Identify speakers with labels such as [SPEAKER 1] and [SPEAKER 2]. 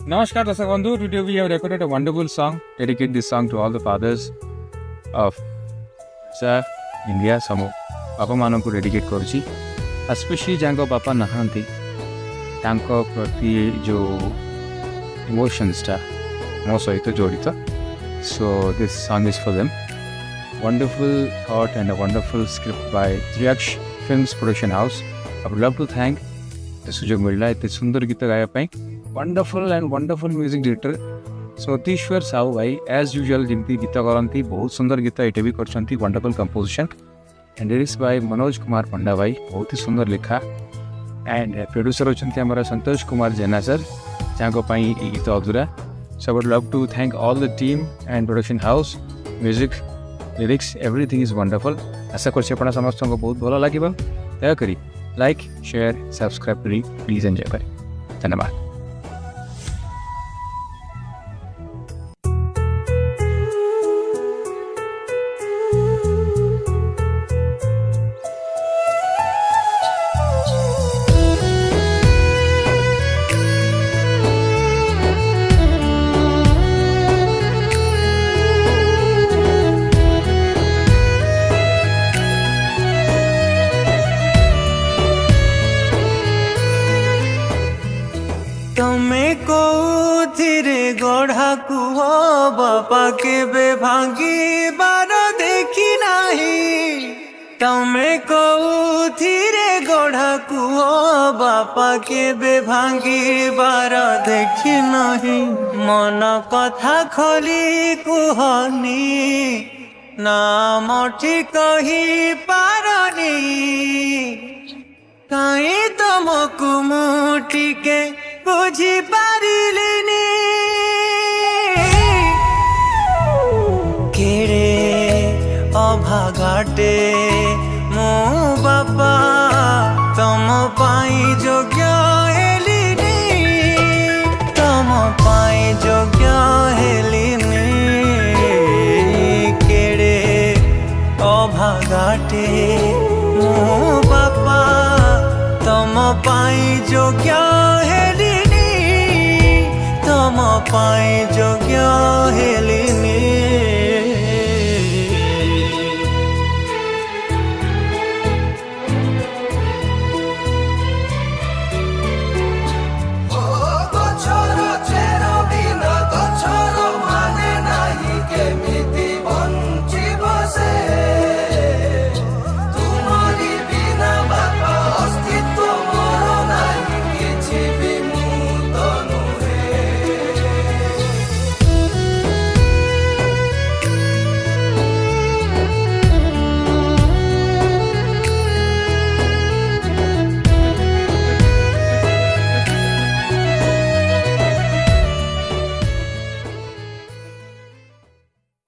[SPEAKER 1] Namaskar Darsak Bandhu. Today we have recorded a wonderful song. Dedicate this song to all the fathers of India. Samo Papa Mananku dedicate karuchi. Especially janko Papa nahanti. Tanko prati jo emotions ta mo soito jodita. So this song is for them. Wonderful thought and a wonderful script by Triaksh Films Production House. I would love to thank the Sujog Milda ite sundar gita gaya pai. Wonderful and wonderful music director Sotishwar Sahu bhai as usual jimti gita garanti bahut sundar gita ite bhi karchanti. Wonderful composition and lyrics by Manoj Kumar Panda bhai bahut hi sundar likha and producer ochanti amara Santosh Kumar Jena sir janko pai e gita adhura. So I would love to thank all the team and production house. Music, lyrics, everything is wonderful. Asa korchi apna samastonko bahut bhala lagiba. Daya kari like, share, subscribe kari please enjoy kare. Dhanyabad.
[SPEAKER 2] तमें कोथिरे गढ़ा कुह बापा केबे भांगी बार देखी नाही। तमें कोथिरे गढ़ा कुह बापा केबे भांगी बार देखी नाही। मन कथा खोली कुहनी नाम कही पारनी काई तुमको मुटिके बुझी पारिलिनी। केड़े अभागाटे मो बापा तम पाई जोग्य हेलिनी। तम पाई जोग्य हेलिनी। केड़े अभागाटे मो बापा तम पाई जोग्य हेलिनी। तम पाई जो